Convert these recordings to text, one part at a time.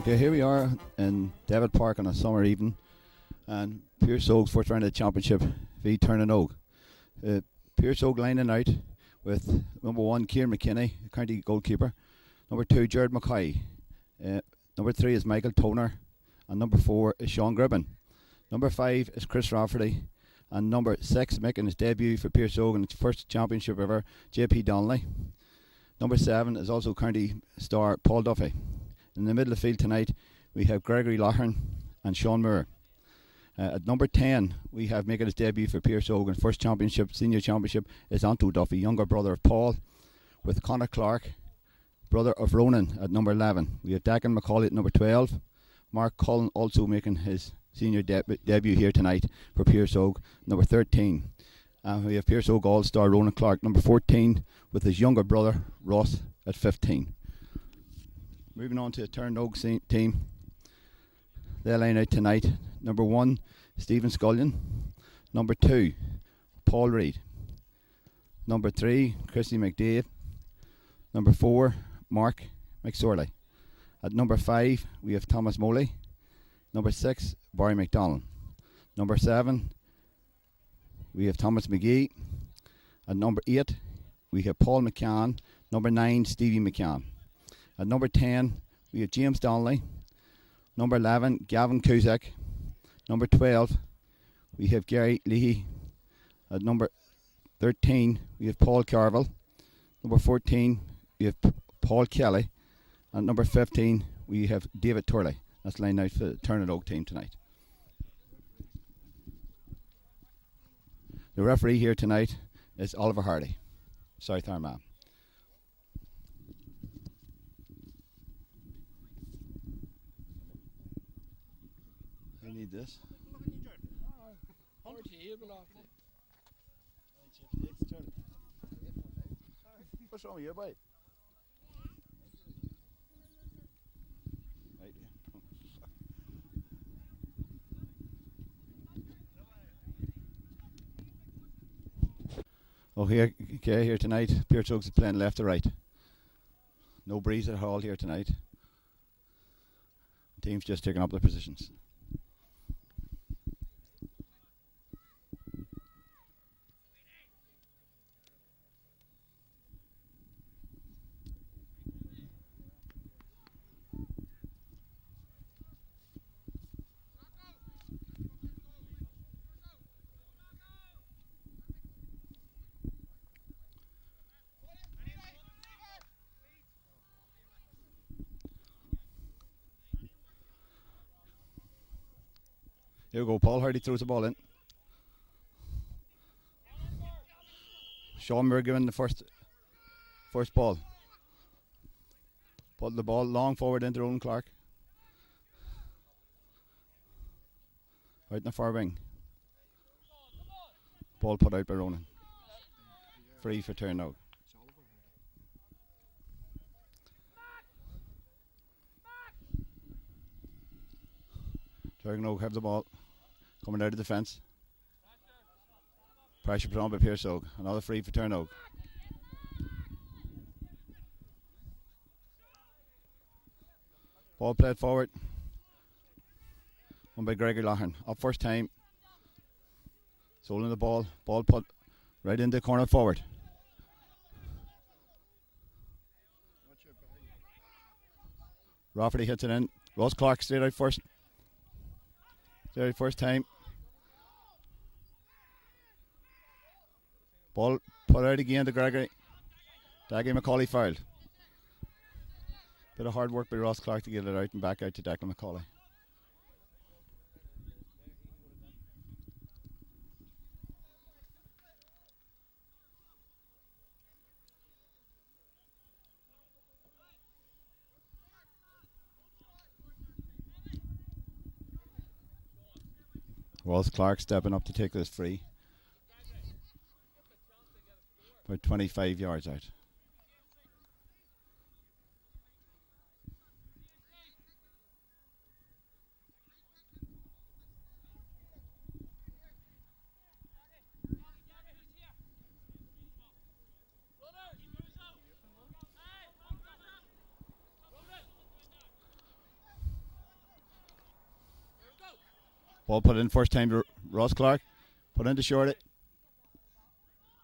Okay, here we are in David Park on a summer evening, and Pearse Óga's first round of the championship v Turnanog. Pearse Óga lining out with number 1 Kieran McKinney, county goalkeeper, number 2 Jared McKay, number 3 is Michael Toner, and number 4 is Sean Gribben. Number 5 is Chris Rafferty, and number 6 making his debut for Pearse Óga in its first championship ever, JP Donnelly. Number 7 is also county star Paul Duffy. In the middle of the field tonight, we have Gregory Loughlin and Sean Moore. At number 10, we have making his debut for Pearse Óga, first championship, senior championship, is Anto Duffy, younger brother of Paul, with Conor Clark, brother of Ronan, at number 11. We have Declan McCauley at number 12. Mark Cullen also making his senior debut here tonight for Pearse Óga, number 13. We have Pearse Óga All-Star Ronan Clark, number 14, with his younger brother Ross at 15. Moving on to the Turnanog team. They line out tonight. Number 1, Stephen Scullion. Number 2, Paul Reid. Number 3, Christy McDade. Number 4, Mark McSorley. At number 5, we have Thomas Moley. Number 6, Barry McDonald. Number 7, we have Thomas McGee. At number 8, we have Paul McCann. Number 9, Stevie McCann. At number 10, we have James Donnelly. Number 11, Gavin Cusack. Number 12, we have Gary Leahy. At number 13, we have Paul Carville. Number 14, we have Paul Kelly. And number 15, we have David Turley. That's lined out for the Turnanog team tonight. The referee here tonight is Oliver Hardy, South Armagh. I need this. What's wrong with you, boy? Oh, here tonight, Pearse Óga's playing left to right. No breeze at all here tonight. The team's just taking up their positions. Here we go, Paul Hardy throws the ball in. Sean Moore giving the first ball. Put the ball long forward into Ronan Clark. Out in the far wing. Ball put out by Ronan. Free for Turnanog. Turnanog have the ball. Coming out of defence. Pressure put on by Pearse Óga. Another free for Turnanog. Ball played forward. Won by Gregory Loughlin. Up first time. Holding the ball. Ball put right into the corner forward. Rafferty hits it in. Ross Clark straight out first. Very first time. Ball put out again to Gregory. Daggy McCauley fouled. Bit of hard work by Ross Clark to get it out and back out to Declan McCauley. Ross Clark stepping up to take this free. About 25 yards out. Ball put in first time to Ross Clark. Put into short it.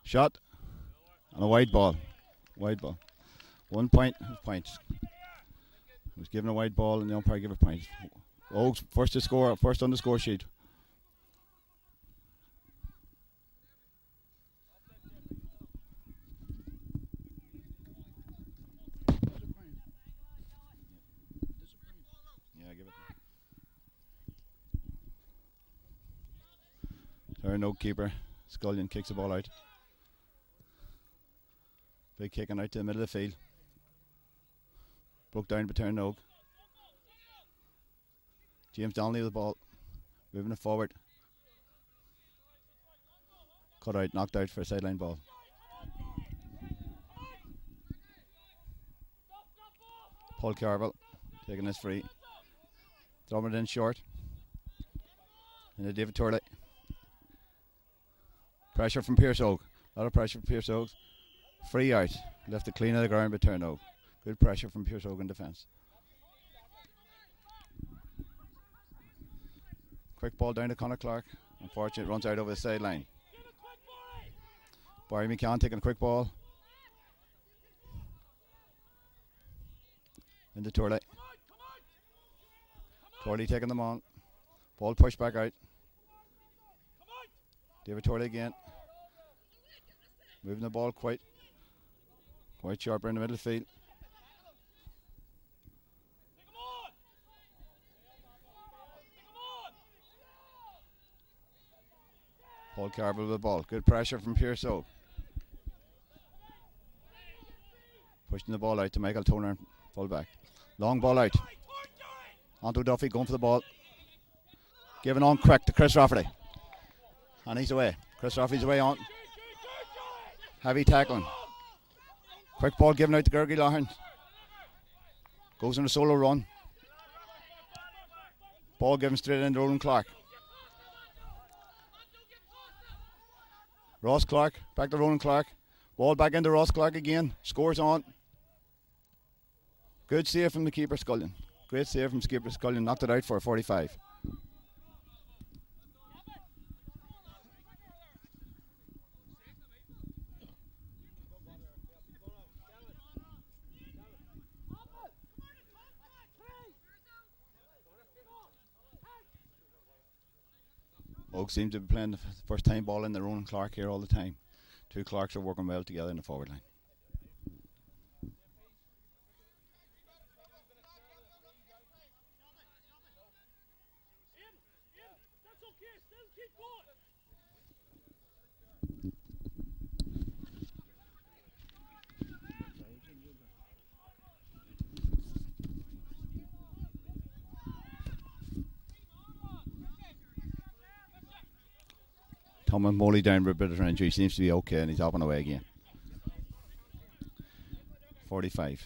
Shot. And a wide ball. Wide ball. 1 point. Points. Was given a wide ball and the umpire gave a point. Oaks first to score. First on the score sheet. There, no keeper. Scullion kicks the ball out. Big kicking out to the middle of the field. Broke down by Piarsaigh. James Donnelly with the ball. Moving it forward. Cut out, knocked out for a sideline ball. Paul Carville taking this free. Throwing it in short. And David Turley. Pressure from Piarsaigh. A lot of pressure from Piarsaigh. Free out. Left it clean of the ground by Piarsaigh. Good pressure from Piarsaigh in defence. Quick ball down to Conor Clark. Unfortunate, runs out over the sideline. Barry McCann taking a quick ball. Into Turley. Turley taking them on. Ball pushed back out. David Turley again. Moving the ball quite sharper in the middle of the field. Paul Carville with the ball. Good pressure from Piarsaigh. Pushing the ball out to Michael Toner, full back. Long ball out. Onto Duffy going for the ball. Giving on quick to Chris Rafferty. And he's away. Chris Rafferty's away on. Heavy tackling. Quick ball given out to Gergie Loughlin. Goes on a solo run. Ball given straight into Roland Clark. Ross Clark, back to Roland Clark. Ball back into Ross Clark again. Scores on. Good save from the keeper, Scullion. Great save from keeper Scullion. Knocked it out for a 45. Oak seems to be playing the first time ball in their own Clark here all the time. Two Clarks are working well together in the forward line. Thomas Moley down with a bit of an injury. Seems to be okay and he's up and away again. 45.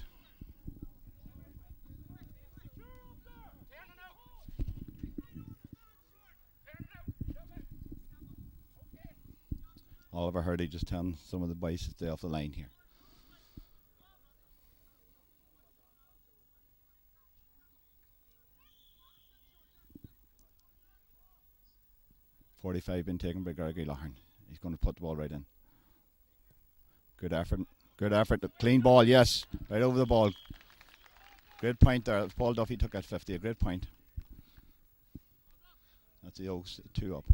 Oliver Hurdy just telling some of the boys to stay off the line here. .45 been taken by Gergie Loughlin. He's going to put the ball right in. Good effort. Good effort. Clean ball, yes. Right over the ball. Great point there. Paul Duffy took that 50. A great point. That's the Oaks, 2 up.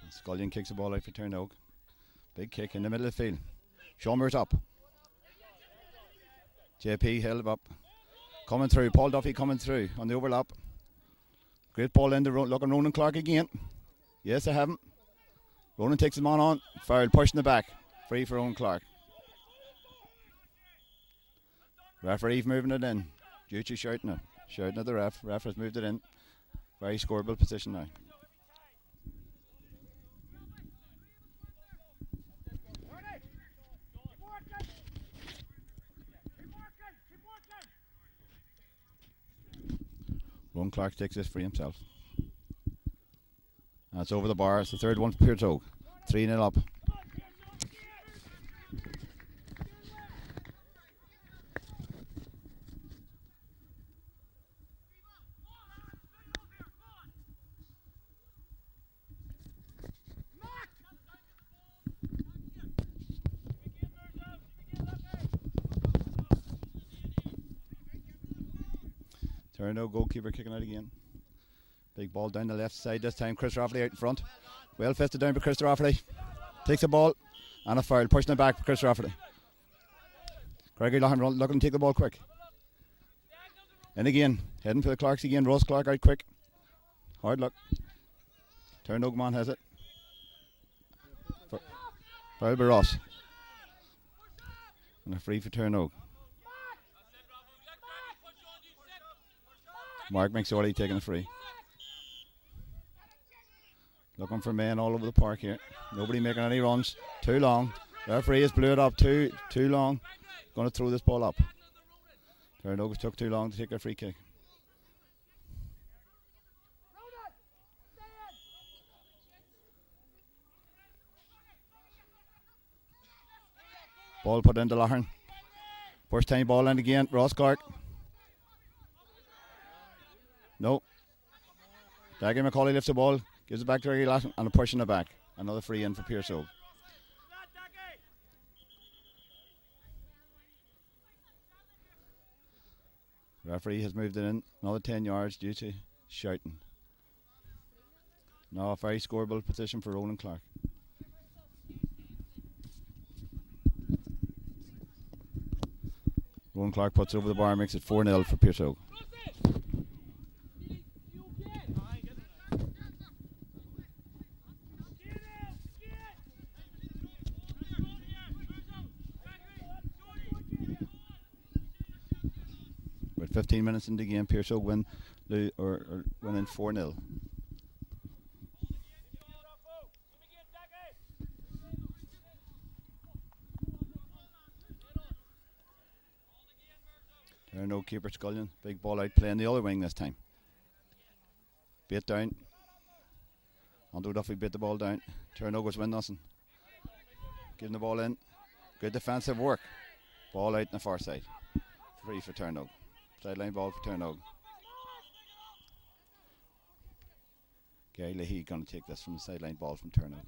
Scullion kicks the ball out for Turnogue. Big kick in the middle of the field. Shawmer's up. JP held up. Coming through. Paul Duffy coming through on the overlap. Great ball in the looking Ronan Clark again. Yes, I have him. Ronan takes him on. Foul. Pushing the back. Free for Ronan Clark. Referee moving it in. Ducey shouting it. Shouting at the ref. Ref has moved it in. Very scoreable position now. Ronan Clark takes this for himself. That's over the bar. It's the third one for Piarsaigh. 3-0 up. Turno goalkeeper kicking out again. Big ball down the left side this time. Chris Rafferty out in front. Well fisted down by Chris Rafferty. Takes the ball and a foul. Pushing it back for Chris Rafferty. Gregory Lohan looking to take the ball quick. In again. Heading for the Clarks again. Ross Clark out quick. Hard luck. Turno man has it. Foul by Ross. And a free for Turno. Mark McSorley taking a free. Looking for men all over the park here. Nobody making any runs. Too long. Referee has blew it up. Too long. Going to throw this ball up. Turnover took too long to take a free kick. Ball put into Lahern. First time ball in again. Ross Clark. No. Daggy McCauley lifts the ball, gives it back to Reggie Latin, and a push in the back. Another free in for Piarsaigh. Referee has moved it in another 10 yards due to shouting. Now a very scoreable position for Ronan Clark. Ronan Clark puts it over the bar and makes it 4-0 for Piarsaigh. With 15 minutes in the game, Piarsaigh win or winning 4-0. There no keeper Scullion. Big ball out, playing the other wing this time. Bait down. Andrew Duffy bit the ball down. Turnovers win nothing. Giving the ball in. Good defensive work. Ball out in the far side. Free for Turnogue. Sideline ball for Turnogue. Gary Leahy going to take this from the sideline ball from Turnogue.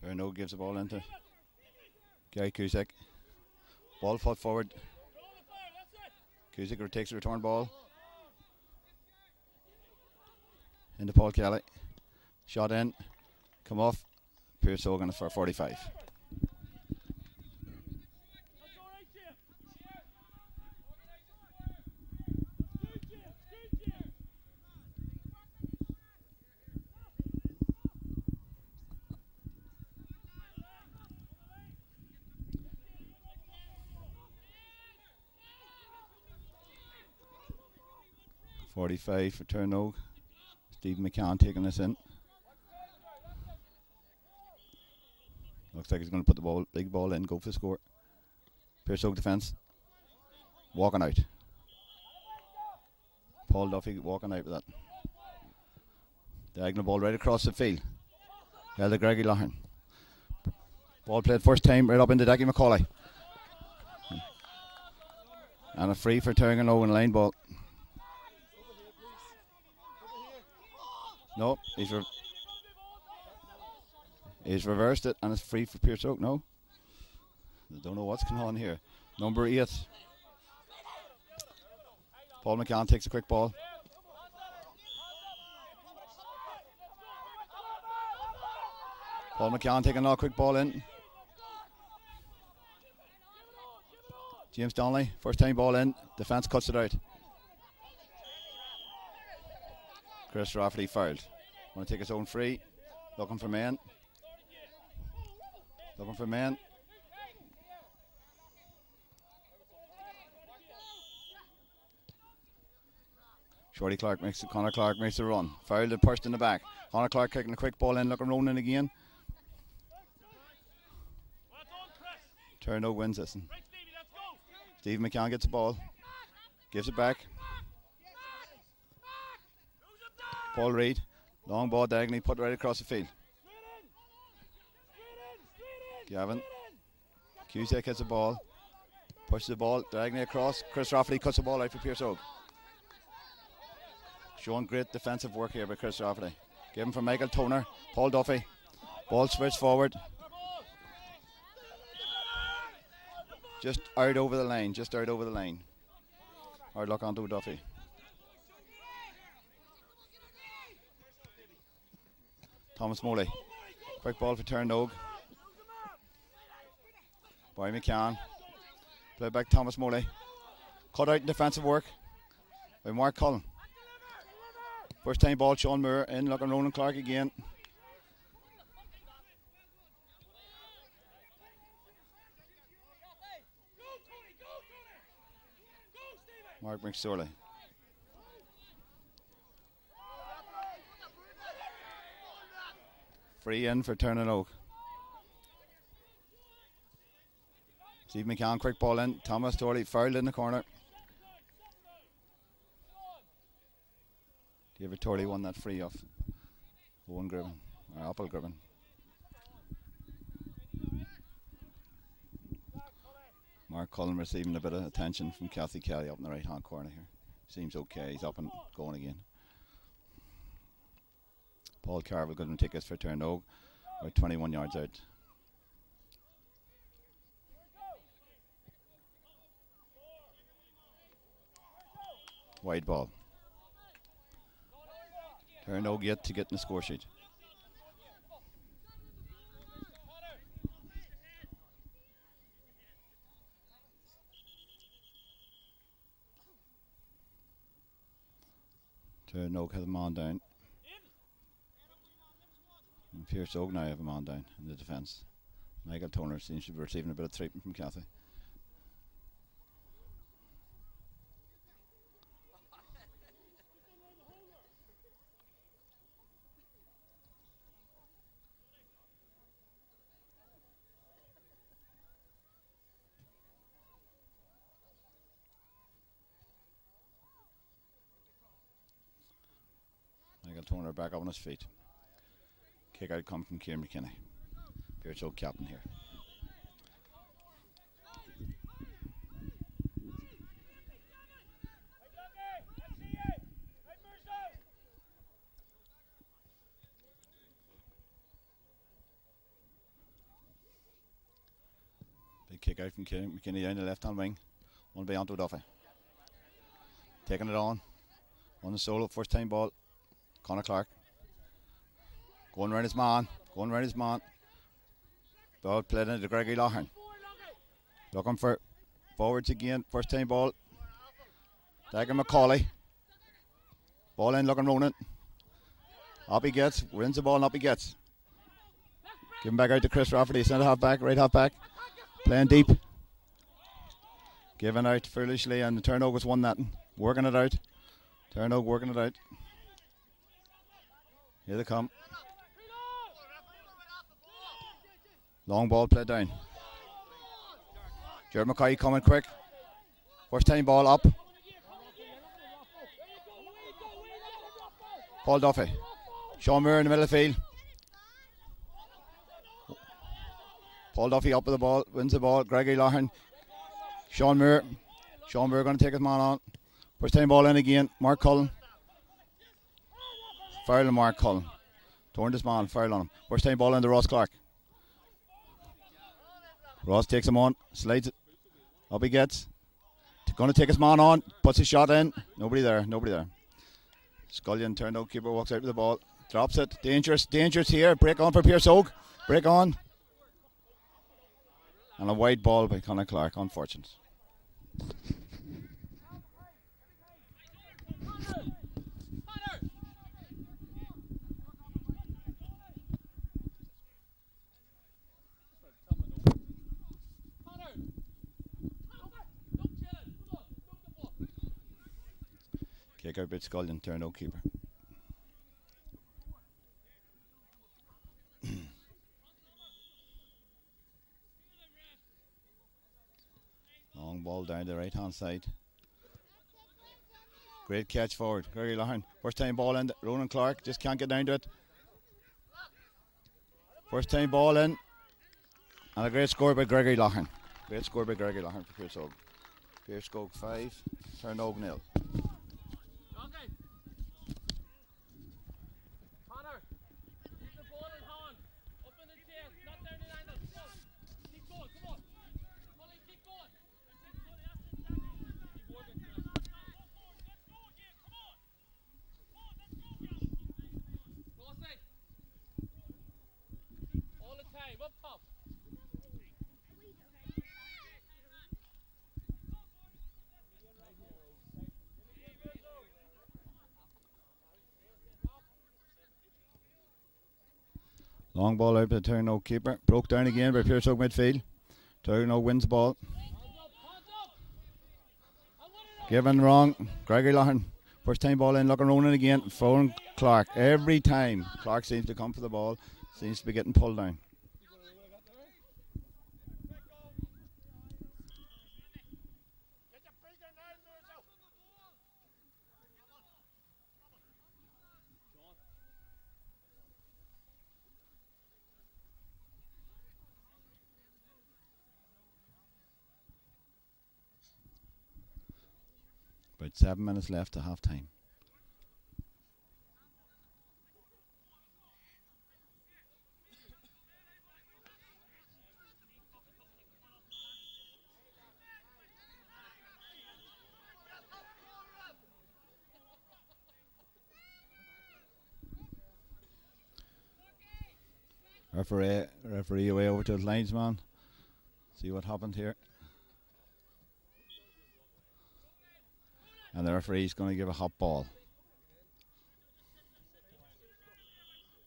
Turnogue gives the ball into Gary Cusack. Ball fought forward. Cusack takes the return ball. Into Paul Kelly. Shot in. Come off. Pearse Hogan for 45. .45 for Turnogue. Steve McCann taking this in. Looks like he's going to put the big ball in, go for the score. Piarsaigh defence. Walking out. Paul Duffy walking out with that. Diagonal ball right across the field. Held to Greggy Loughlin. Ball played first time right up into Dackie McCauley. And a free for Turrigan Owen, line ball. No, he's reversed it and it's free for Piarsaigh Óga. No, I don't know what's going on here. Number 8. Paul McCann takes a quick ball. Paul McCann taking another quick ball in. James Donnelly, first time ball in. Defence cuts it out. Chris Rafferty fouled. Want to take his own free. Looking for men. Looking for men. Shorty Clark makes it. Connor Clark makes a run. Fouled and pushed in the back. Connor Clark kicking a quick ball in. Looking Ronan again. Turno wins this. Steve McCann gets the ball. Gives it back. Paul Reid. Long ball diagonally put right across the field. Gavin. Cusack hits the ball. Pushes the ball diagonally across. Chris Rafferty cuts the ball out for Piarsaigh Óga. Showing great defensive work here by Chris Rafferty. Given from Michael Toner. Paul Duffy. Ball switched forward. Just out over the line. Just out over the line. Hard luck onto Duffy. Thomas Moley. Quick ball for Turrigan. Boy McCann. Play back Thomas Moley. Cut out in defensive work by Mark Cullen. First time ball, Sean Moore in, looking Ronan Clark again. Mark McSorley. Free in for Turrigan Óga. Steve McCann, quick ball in. Thomas Torley fouled in the corner. David Torley won that free off Owen Gribben, or Apple Gribben. Mark Cullen receiving a bit of attention from Kathy Kelly up in the right hand corner here. Seems okay, he's up and going again. Paul Carville got him tickets for Turrigan Óga, about 21 yards out. Wide ball. Turrigan Óga yet to get in the score sheet. Turrigan Óga has a man down. And Piarsaigh Óga now have a man down in the defence. Michael Toner seems to be receiving a bit of treatment from Cathy. Michael Toner back up on his feet. Kick out come from Kieran McKinney. Piarsaigh Óga captain here. Big kick out from Kieran McKinney down the left hand wing. One by onto Duffy. Taking it on the solo, first time ball. Connor Clark. Going round his man. Ball played into Greggy Loughlin. Looking for forwards again. First time ball. Dagger McCauley. Ball in, looking Ronan. Up he gets. Wins the ball and up he gets. Give him back out to Chris Rafferty. Centre half back, right half back. Playing deep. Giving out foolishly and the Turrigan Óga's won that. Working it out. Turrigan Óga working it out. Here they come. Long ball played down. Jared McKay coming quick. First time ball up. Paul Duffy. Sean Moore in the middle of the field. Paul Duffy up with the ball, wins the ball. Gregory Loughlin. Sean Moore going to take his man on. First time ball in again. Mark Cullen. Foul on Mark Cullen. Turned his man, foul on him. First time ball in to Ross Clark. Ross takes him on, slides it. Up he gets. Going to take his man on, puts his shot in. Nobody there. Scullion turned out, keeper walks out with the ball. Drops it. Dangerous here. Break on for Piarsaigh Óga. Break on. And a wide ball by Conor Clark, unfortunate. Kick out by Scullion, turned out keeper. Long ball down the right hand side. Great catch forward. Gregory Loughlin. First time ball in. Ronan Clark just can't get down to it. First time ball in. And a great score by Gregory Loughlin. Great score by Gregory Loughlin for Piarsaigh Óga. Piarsaigh Óga 5, Piarsaigh 0. Long ball out to Turno keeper. Broke down again by Piarsaigh midfield. Turno wins the ball. Given wrong. Gregory Loughlin. First time ball in. Looking Ronan again. Phone Clark. Every time Clark seems to come for the ball. Seems to be getting pulled down. About 7 minutes left to half time. Referee away over to the linesman. See what happened here. And the referee's going to give a hot ball.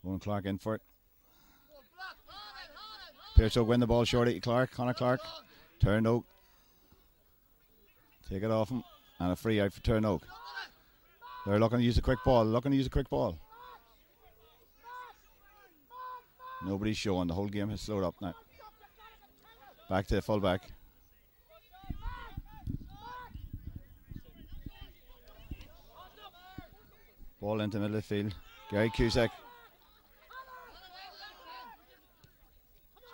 Owen Clark in for it. Pearse will win the ball shortly. Conor Clark. Turn Oak. Take it off him. And a free out for Turn Oak. They're looking to use a quick ball. Nobody's showing. The whole game has slowed up now. Back to the full back. Ball into the middle of the field. Gary Cusack.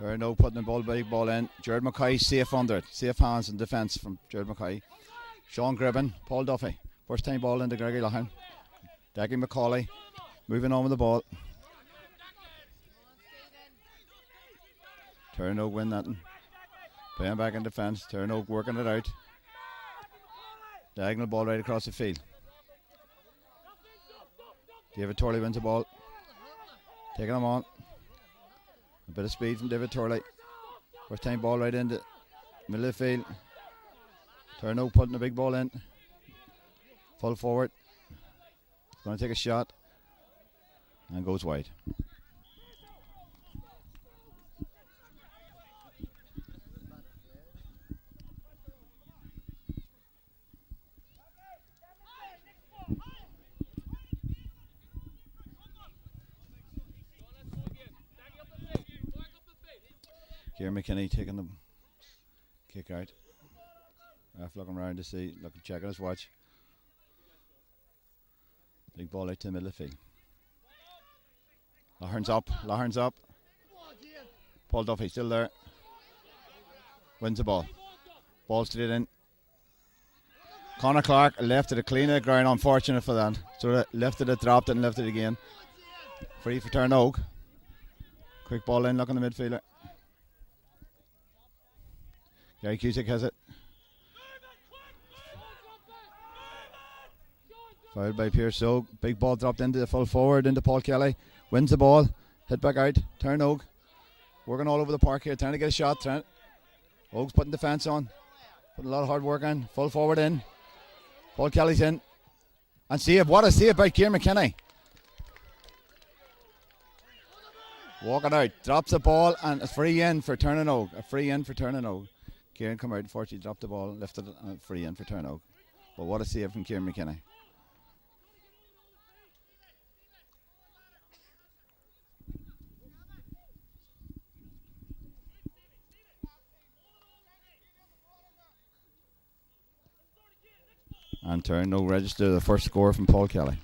No putting the big ball in. Jared Mackay safe under it. Safe hands in defence from Jared Mackay. Sean Gribben. Paul Duffy. First time ball into Gregory Loughlin. Daggy McCauley. Moving on with the ball. Turno win that one. Playing back in defence. Turno working it out. Diagonal ball right across the field. David Torley wins the ball. Taking him on. A bit of speed from David Torley. First time ball right into middle of the field. Turno putting the big ball in. Full forward. Going to take a shot. And goes wide. Kieran McKinney taking the kick out. Ref looking around to see, checking his watch. Big ball out to the middle of the field. Lahern's up. Lahern's up. Paul Duffy still there. Wins the ball. Ball straight in. Conor Clark left it clean at the ground. Unfortunate for that. So lifted it, dropped it, and lifted it again. Free for Turnogue. Quick ball in, looking the midfielder. Gary Cusick has it. Fouled by Piarsaigh. Big ball dropped into the full forward into Paul Kelly. Wins the ball. Hit back out. Turnogue. Working all over the park here. Trying to get a shot. Oak's putting defence on. Putting a lot of hard work in. Full forward in. Paul Kelly's in. And save. What a save by Kieran McKinney. Walking out. Drops the ball and a free in for Turnogue. A free in for Turnogue. Kieran come out. Unfortunately dropped the ball. Lifted it. And free in for Turnogue. But what a save from Kieran McKinney. And Turnogue register the first score from Paul Kelly.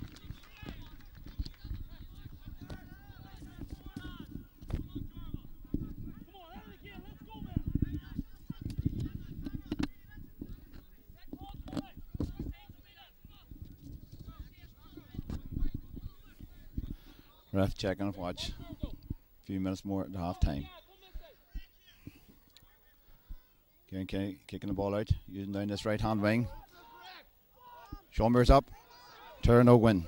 Ref checking of watch. A few minutes more at half time. Kieran Kenny kicking the ball out, using down this right hand wing. Sean Muir's up. Turnogue win.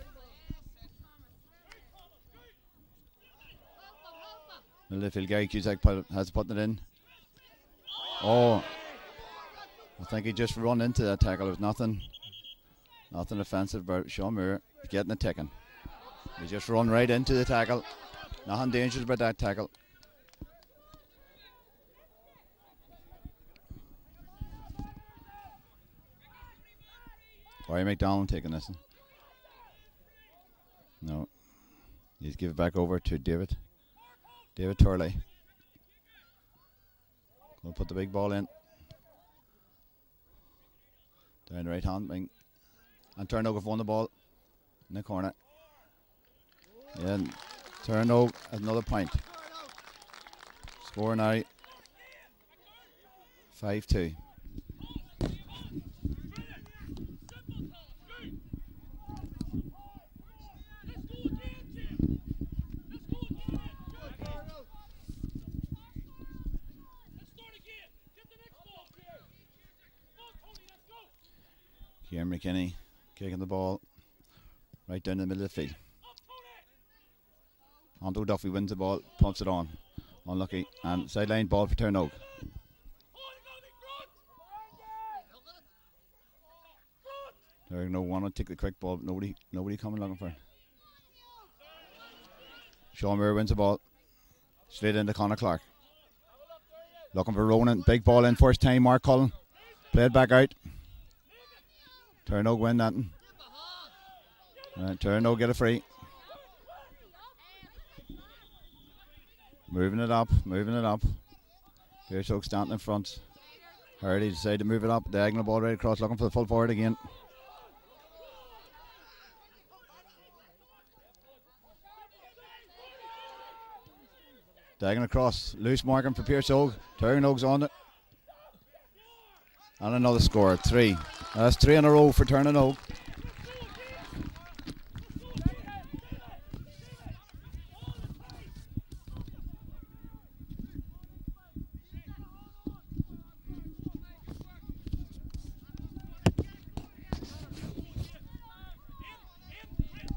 Midfield Gary Cusack has put it in. Oh, I think he just run into that tackle. There was nothing offensive about Sean Muir getting the ticking. He just run right into the tackle. Nothing dangerous about that tackle. Barry McDonald taking this. No. He's give it back over to David. David Turley. Going to put the big ball in. Down the right hand wing. And Turnogue have won the ball in the corner. Yeah, Turnogue has another point. Score now 5-2. Kieran McKinney kicking the ball right down the middle of the field. Anto Duffy wins the ball, pumps it on. Unlucky. And sideline ball for Turnogue. There no one to take the quick ball, but nobody coming looking for it. Sean Muir wins the ball. Straight into Conor Clark. Looking for Ronan. Big ball in first time. Mark Cullen. Played back out. Turnogue win that. Turnogue get a free. Moving it up. Pearsaigh standing in front. Hardy decided to move it up. Diagonal ball right across, looking for the full forward again. Diagonal across. Loose marking for Piarsaigh. Turnogue's on it. And another score. 3. That's 3 in a row for Turnogue.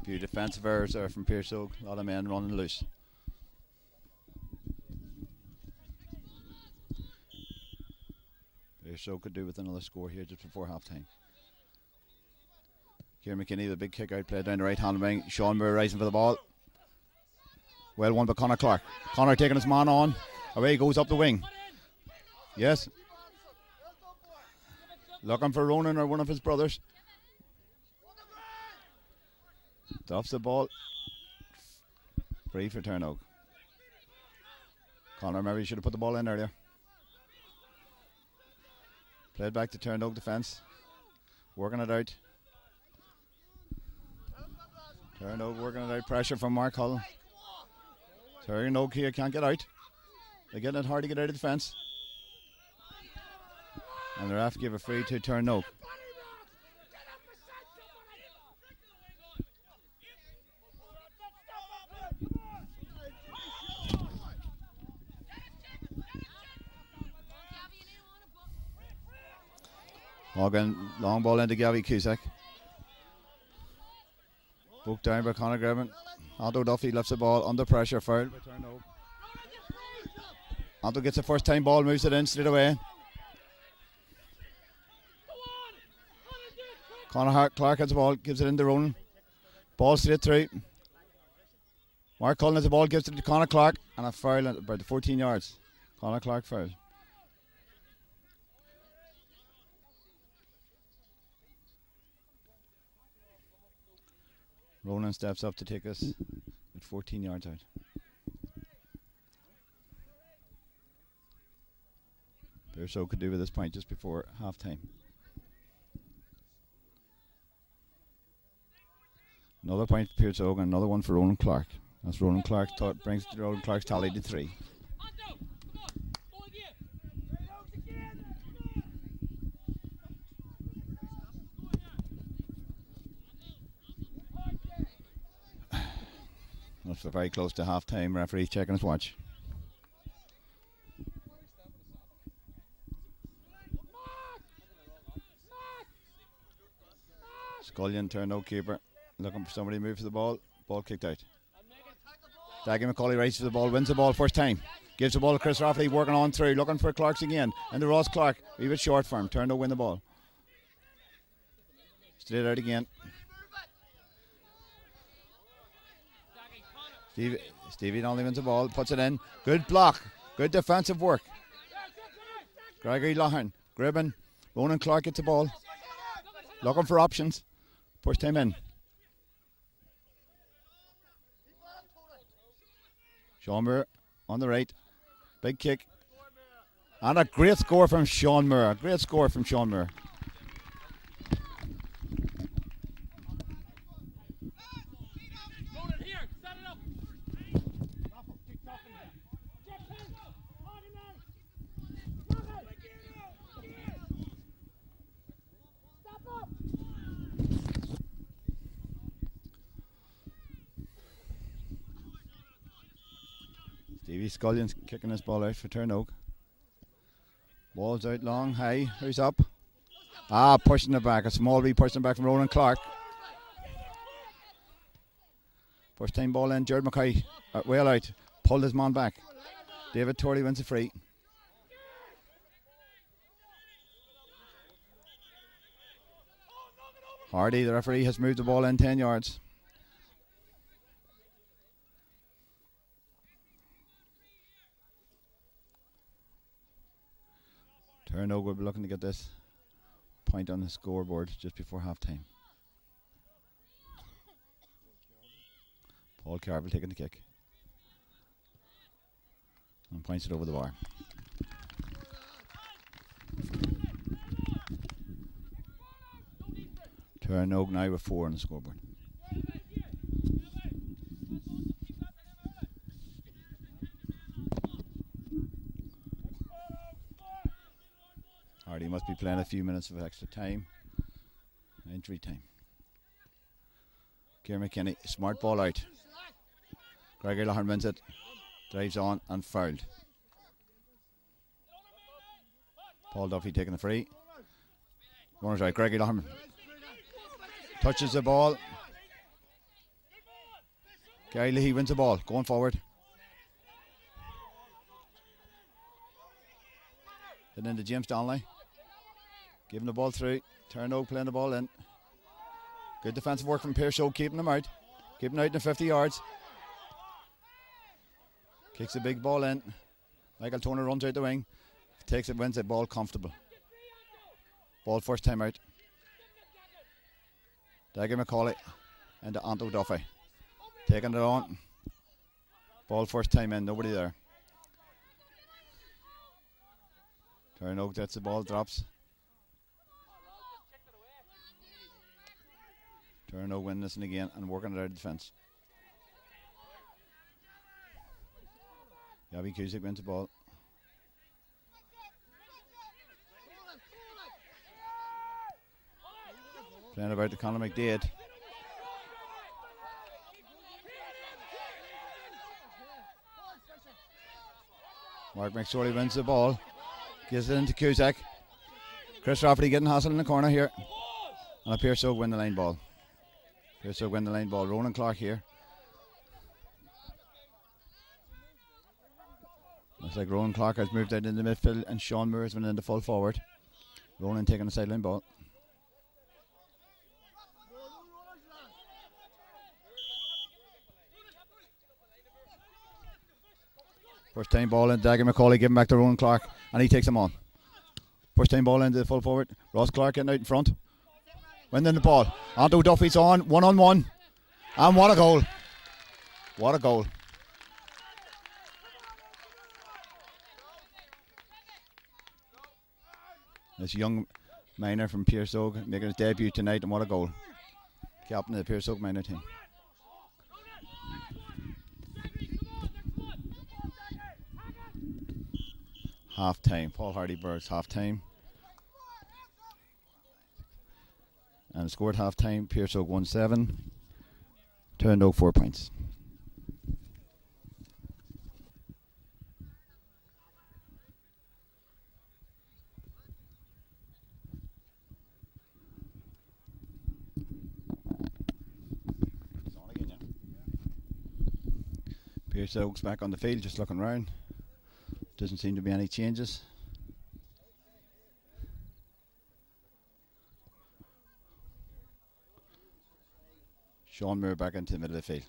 Few defensive errors there from Piarsaigh. A lot of men running loose. Piarsaigh could do with another score here just before half time. Kieran McKinney, the big kick out play down the right hand wing. Sean Muir rising for the ball. Well won by Conor Clark. Conor taking his man on. Away he goes up the wing. Yes. Looking for Ronan or one of his brothers. Duffs the ball. Free for Turnogue. Conor maybe should have put the ball in earlier. Played back to Turnogue defence. Working it out. Turnogue working it out. Pressure from Mark Hull. Turnogue here can't get out. They're getting it hard to get out of the fence. And the ref give a free to Turnogue. Morgan, long ball into Gavin Cusack. Booked down by Conor Gribben. Anto Duffy lifts the ball under pressure. Foul by Turnogue. Anto gets the first time ball, moves it in straight away. Conor Clark has the ball, gives it into Ronan. Ball straight through. Mark Cullen has the ball, gives it to Conor Clark, and a foul at about the 14 yards. Conor Clark foul. Ronan steps up to take us at 14 yards out. Pearse could do with this point just before half time. Another point for Piarsaigh Óga, another one for Ronan Clark. That's Ronan Clark brings Ronan Clark's tally to 3. That's very close to half time. Referee's checking his watch. Scullion, Turnogue keeper, looking for somebody to move for the ball. Ball kicked out. Daggy McCauley races for the ball, wins the ball first time. Gives the ball to Chris Rafferty, working on through, looking for Clark's again. And the Ross Clark, a wee bit short for him. Turnogue win the ball. Straight out again. Stevie Donnelly wins the ball, puts it in. Good block, good defensive work. Gregory Loughlin, Gribben, Ronan Clark gets the ball. Looking for options. First time in. Sean Moore on the right. Big kick. And a great score from Sean Moore. Great score from Sean Moore. Stevie Scullion's kicking this ball out for Turnogue. Ball's out long, high. Who's up? Pushing it back. A small wee pushing it back from Ronan Clark. First time ball in. Jared Mackay well out. Pulled his man back. David Torley wins the free. Hardy, the referee, has moved the ball in 10 yards. Turnogue will be looking to get this point on the scoreboard just before half time. Paul Carville taking the kick and points it over the bar. Turnogue now with 4 on the scoreboard. Hardy must be playing a few minutes of extra time. Injury time. Kieran McKinney, smart ball out. Gregory Loughlin wins it. Drives on and fouled. Paul Duffy taking the free. Runners right. Gregory Loughlin touches the ball. Gary Leahy wins the ball. Going forward. Then into James Donnelly. Giving the ball through. Turnogue playing the ball in. Good defensive work from Piarsaigh, keeping them out. Keeping them out in the 50 yards. Kicks the big ball in. Michael Toner runs out the wing. Takes it, wins it, ball comfortable. Ball first time out. Daggy McCauley into Anto Duffy. Taking it on. Ball first time in, nobody there. Turnogue gets the ball, drops. Turnogue win this one again and working it out of defence. Gabby Cusick wins the ball. Playing about to Conor McDade. Mark McSorley wins the ball. Gives it into Cusack. Chris Rafferty getting hustled in the corner here. And a Piarsaigh win the line ball. Piarsaigh win the line ball. Ronan Clark here. Looks like Ronan Clark has moved out in the midfield and Sean Moore has been in the full forward. Ronan taking the sideline ball. First time ball in, Dagger McCauley giving back to Ronan Clark and he takes him on. First time ball into the full forward. Ross Clark getting out in front. Winning the ball. Anto Duffy's on, 1-on-1. And what a goal. What a goal. This young miner from Piarsaigh making his debut tonight, and what a goal. Captain of the Piarsaigh minor team. Half time. Paul Hardy Birds half time. And scored half time. Piarsaigh 1-7. Turned out 4 points. Piarsaigh's back on the field, just looking round. Doesn't seem to be any changes. Sean Moore back into the middle of the field.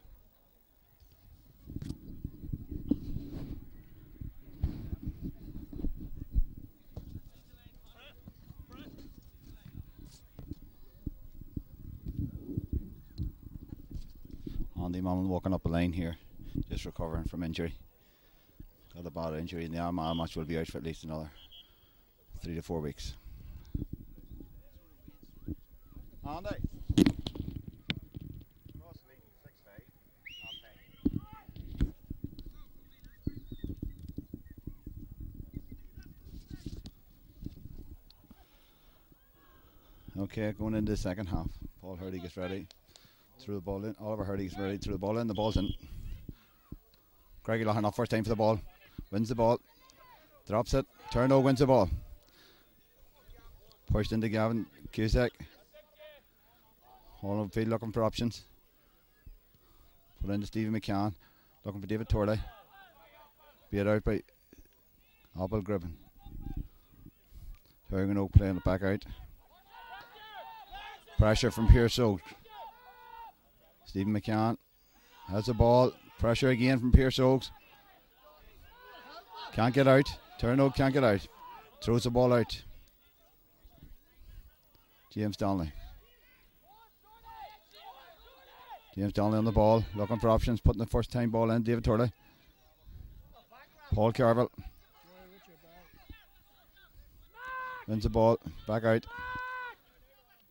Andy Mullen walking up the line here, just recovering from injury. Got a bad injury in the Armagh match, will be out for at least another 3 to 4 weeks. Andy. Okay, going into the second half. Paul Hardy gets ready. Threw the ball in. Oliver Hardy gets ready. Threw the ball in. The ball's in. Craigie Loughlin off first time for the ball. Wins the ball. Drops it. Turno wins the ball. Pushed into Gavin Cusack. All over the field looking for options. Put into Stephen McCann. Looking for David Torley. Beat out by Abel Gribben. Turgan Oak playing it back out. Pressure from Piarsaigh. Stephen McCann has the ball. Pressure again from Piarsaigh. Can't get out. Turno can't get out. Throws the ball out. James Donnelly. James Donnelly on the ball. Looking for options. Putting the first time ball in. David Turley. Paul Carville. Wins the ball. Back out.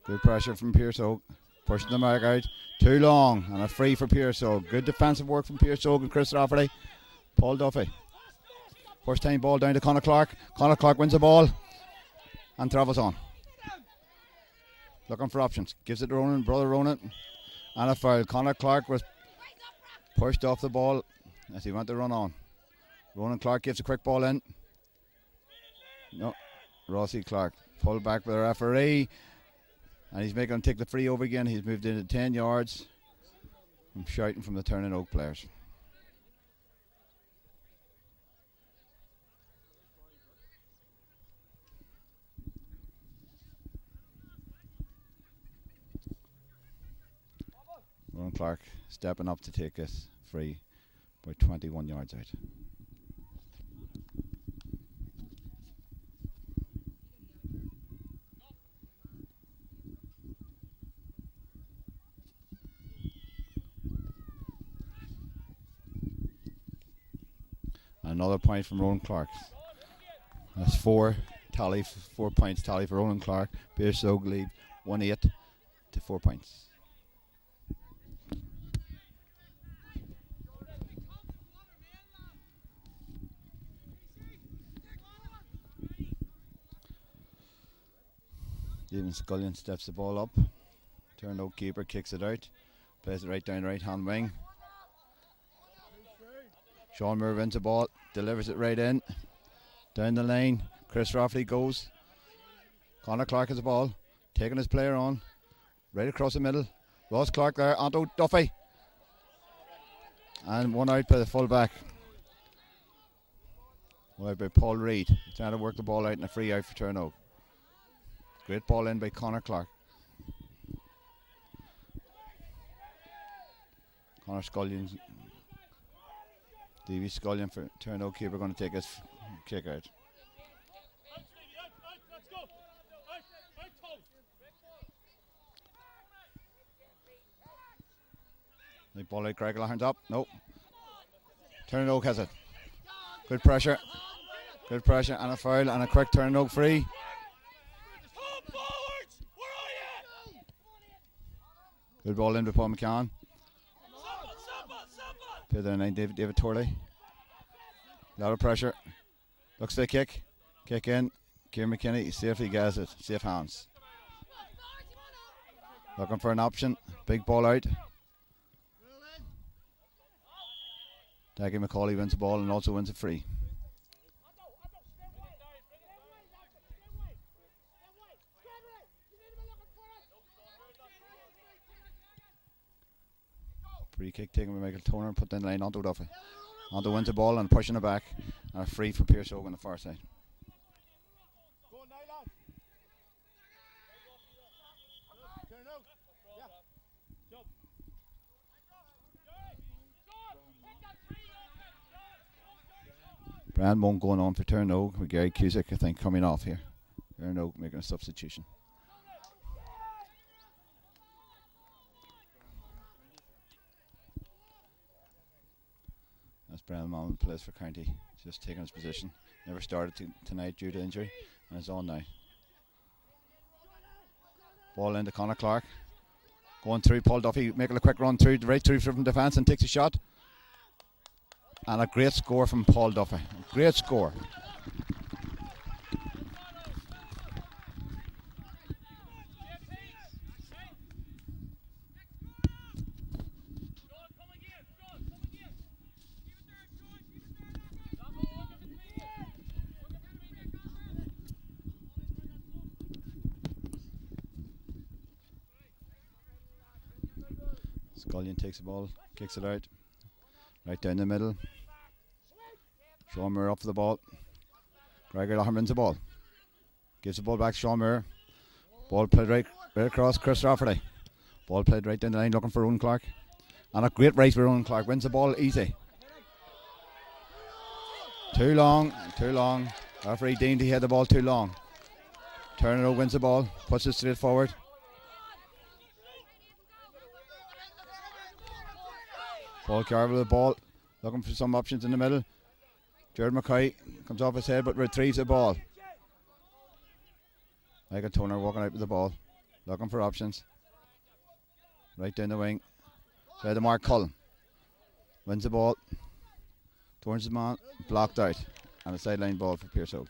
Good pressure from Piarsaigh. Pushing the mark out. Too long. And a free for Piarsaigh. Good defensive work from Piarsaigh and Chris Rafferty. Paul Duffy. First time ball down to Conor Clark. Conor Clark wins the ball. And travels on. Looking for options. Gives it to Ronan. Brother Ronan. And a foul. Conor Clark was pushed off the ball as he went to run on. Ronan Clark gives a quick ball in. No. Rossi Clark. Pulled back by the referee. And he's making him take the free over again. He's moved into 10 yards. I'm shouting from the Turning Oak players. Ron Clark stepping up to take this free by 21 yards out. Another point from Ronan Clark. That's 4 points tally for Ronan Clark. Piarsaigh lead 1-8 to 4 points. Even Scullion steps the ball up. Turnout keeper kicks it out. Plays it right down the right hand wing. Sean Moore wins the ball. Delivers it right in. Down the lane. Chris Rafferty goes. Conor Clark has the ball. Taking his player on. Right across the middle. Ross Clark there. Onto Duffy. And one out by the full back. One out by Paul Reid. Trying to work the ball out and a free out for Turnout. Great ball in by Conor Clark. Conor Scullion. Davy Scullion for Turnout keeper going to take his kick out. The ball out, Greg Lahern's up. Nope. Turnout has it. Good pressure. Good pressure and a foul and a quick Turnout free. Good ball in by Paul McCann. Play there now, David Torley. A lot of pressure. Looks to the kick. Kick in. Kieran McKinney safely gets it. Safe hands. Looking for an option. Big ball out. Daggy McCauley wins the ball and also wins a free. Free kick taken by Michael Toner and put down the line onto Duffy. Onto wins the ball and pushing it back. And a free for Piarsaigh Óga on the far side. Brand won't going on for Turnout with Gary Cusick, I think, coming off here. Turnout making a substitution. As Brian Mullen plays for County, just taking his position. Never started tonight due to injury, and is on now. Ball into Conor Clark. Going through, Paul Duffy making a quick run through, right through from defence and takes a shot. And a great score from Paul Duffy. A great score. Scullion takes the ball, kicks it out. Right down the middle. Sean Moore up for the ball. Gregor Lohan wins the ball. Gives the ball back to Sean Moore. Ball played right across Chris Rafferty. Ball played right down the line looking for Owen Clark. And a great race for Owen Clark. Wins the ball easy. Too long. Referee deemed he had the ball too long. Turner wins the ball. Puts it straight forward. Paul Carver with the ball. Looking for some options in the middle. Jared McCoy comes off his head but retrieves the ball. Michael Toner walking out with the ball. Looking for options. Right down the wing. By the Mark Cullen. Wins the ball. Turns the man. Blocked out. And a sideline ball for Piarsaigh Óga.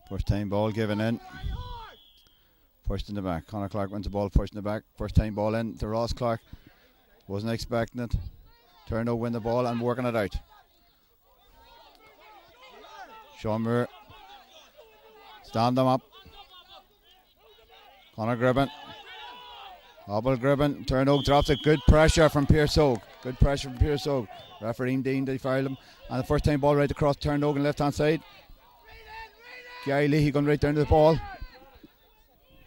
First time ball given in. Pushed in the back. Conor Clark wins the ball, pushed in the back. First time ball in to Ross Clark. Wasn't expecting it. Turnout win the ball and working it out. Sean Moore. Stand them up. Conor Gribben. Hobble Gribben. Turnout drops it. Good pressure from Piarsaigh Óga. Referee Dean, they fouled him. And the first time ball right across Turnout on left hand side. Gary Leahy going right down to the ball.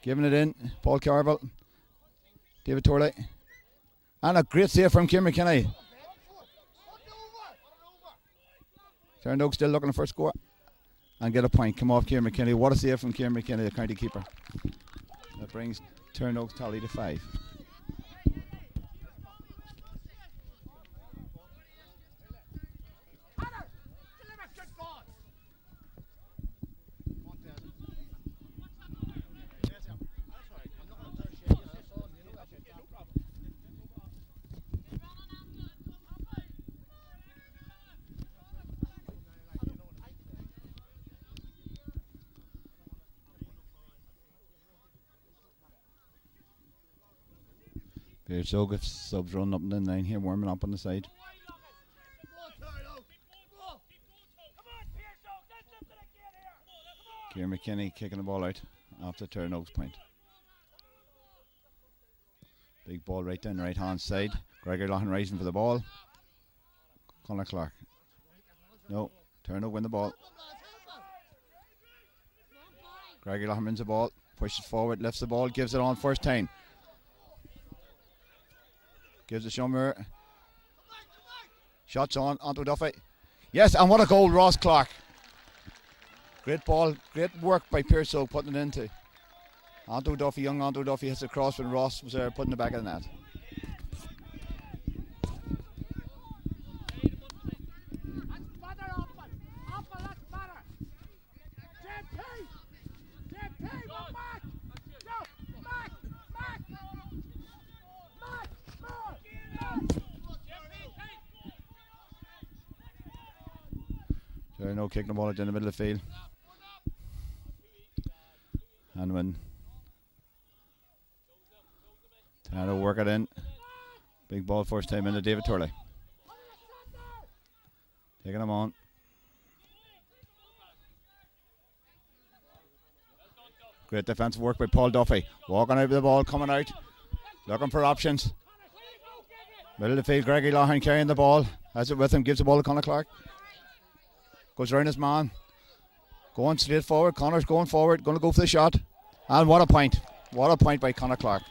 Giving it in. Paul Carville. David Torley. And a great save from Kieran McKinney. Turnout still looking for a score. And get a point. Come off Kieran McKinney. What a save from Kieran McKinney, the county keeper. That brings Turnout's tally to 5. Pearse Óga subs running up and down the line here, warming up on the side. Kieran McKinney kicking the ball out after Turno's point. Big ball right down the right hand side. Gregory Loughlin rising for the ball. Conor Clark. No, Turno win the ball. Gregory Loughlin wins the ball, pushes forward, lifts the ball, gives it on first time. Gives it Sean Moore. Shots onto Duffy. Yes, and what a goal, Ross Clark. Great ball, great work by Pearse Óga putting it into. Anto Duffy, young Anto Duffy hits the cross when Ross was there putting it back in the net. No kicking the ball out in the middle of the field. And when Tano work it in. Big ball first time into David Turley. Taking him on. Great defensive work by Paul Duffy. Walking out with the ball, coming out. Looking for options. Middle of the field, Gregory Loughlin carrying the ball. Has it with him, gives the ball to Conor Clark. Goes round his man. Going straight forward. Connor's going forward. Going to go for the shot. And what a point. What a point by Conor Clark.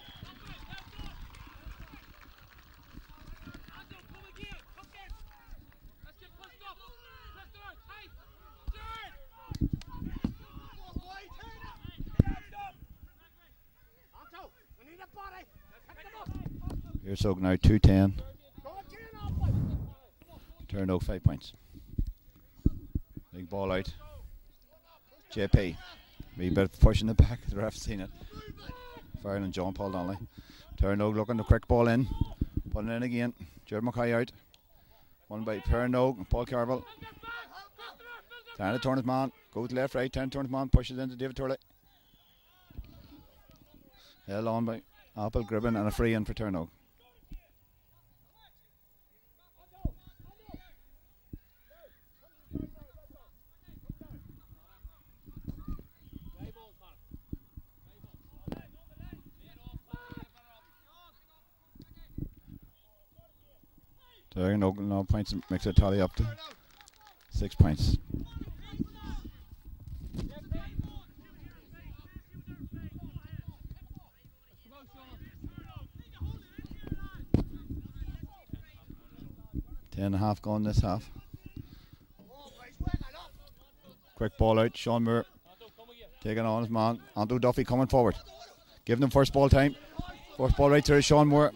Here's Óga now 2-10. Turn out 5 points. Big ball out. JP. Wee bit of pushing it back. The ref's seen it. Firing on John Paul Donnelly. Turnogue looking the quick ball in. Putting it in again. Jared Mackay out. One by Turnogue and Paul Carville. Trying to turn his man. Goes left, right. Trying to turn his man. Pushes into David Turley. Held on by Apple Gribben and a free in for Turnogue. No points, makes it tally up to 6 points. Ten and a half gone this half. Quick ball out, Sean Moore taking on his man. Anto Duffy coming forward. Giving him first ball time. First ball right through Sean Moore.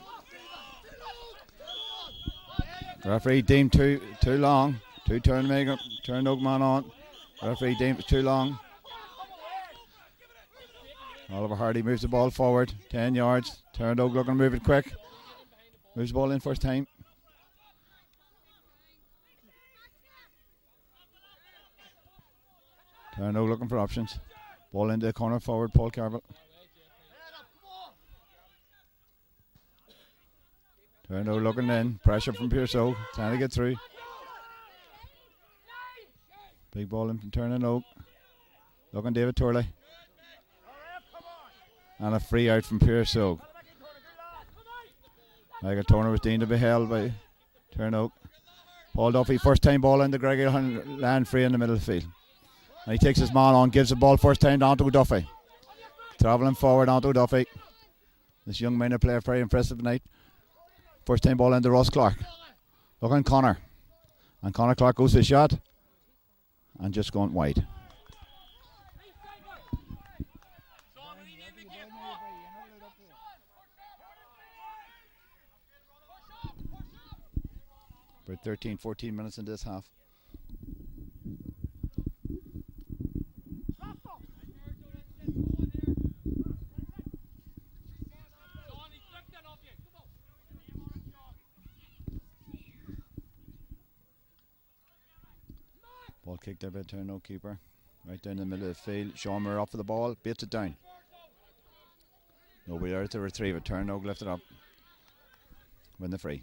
Referee deemed too long. Turnogue man on. Referee deemed it too long. Oliver Hardy moves the ball forward. 10 yards. Turnogue looking to move it quick. Moves the ball in first time. Turnogue looking for options. Ball into the corner forward. Paul Carville. Turnogue looking in. Pressure from Pearse Óga. Trying to get through. Big ball in from Turnogue. Looking David Turley. And a free out from Pearse Óga. Michael Turner was deemed to be held by Turnogue. Paul Duffy, first time ball into Gregory land free in the middle of the field. And he takes his man on, gives the ball first time to Anto Duffy. Travelling forward, Anto Duffy. This young minor player, very impressive tonight. First time ball into Ross Clark. Looking Connor. And Conor Clark goes to the shot. And just going wide. We're 13-14 minutes in this half. Ball kicked there by Turnogue keeper. Right down the middle of the field. Sean Moore up for the ball. Baits it down. Nobody there to retrieve it. Turnogue lifted up. win the free.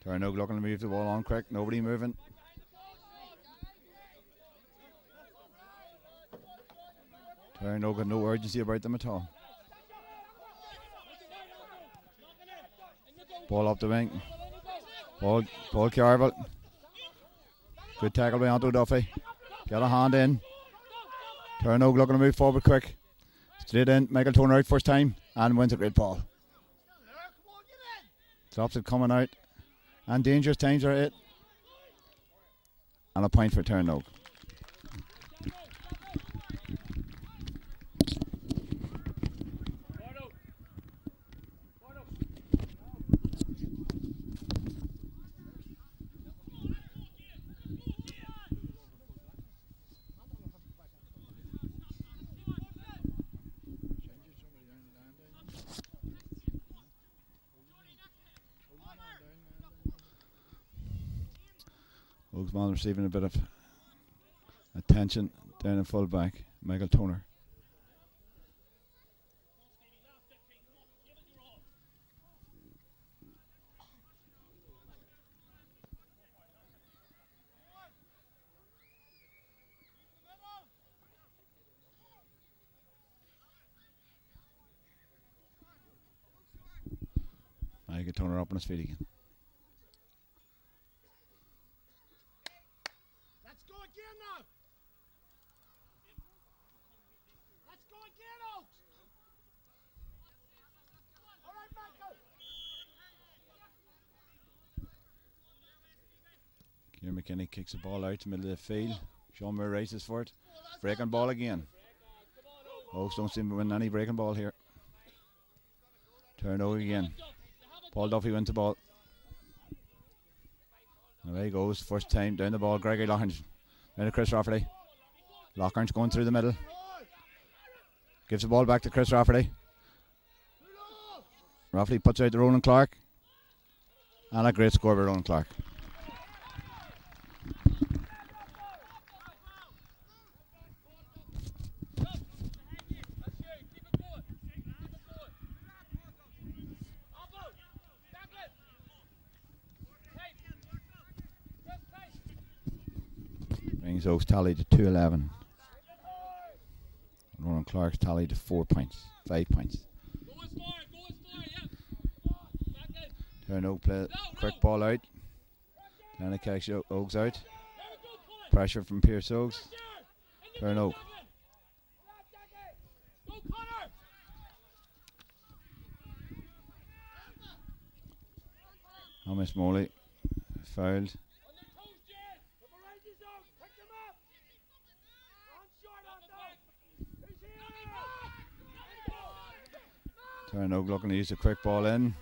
Turn Óga looking to move the ball on quick. Nobody moving. Turn Óga, no urgency about them at all. Ball up the wing. Ball Carville. Good tackle by Anto Duffy. Get a hand in. Turn Óga looking to move forward quick. Straight in. Michael Toner out first time and wins a great ball. Drops it coming out. And dangerous times are it. And a point for Turn Óga. Óga's man receiving a bit of attention down in full back. Michael Toner. Michael Toner up on his feet again. Kieran McKinney kicks the ball out to the middle of the field. Sean Moore races for it. Breaking ball again. Oaks don't seem to win any breaking ball here. Turn Óga again. Paul Duffy wins the ball. Away he goes. First time down the ball. Gregory Loughnane. Down to Chris Rafferty. Loughnane's going through the middle. Gives the ball back to Chris Rafferty. Rafferty puts out to Ronan Clark. And a great score by Ronan Clark. Brings Oaks tally to 2-11. Ronan Clark's tally to 4 points. 5 points. Turn Óga play quick ball out. Down the catch Óga's out. Pressure from Piarsaigh Óga. Turn Óga. Amish Moley fouled. Turn Óga looking to use a quick ball in.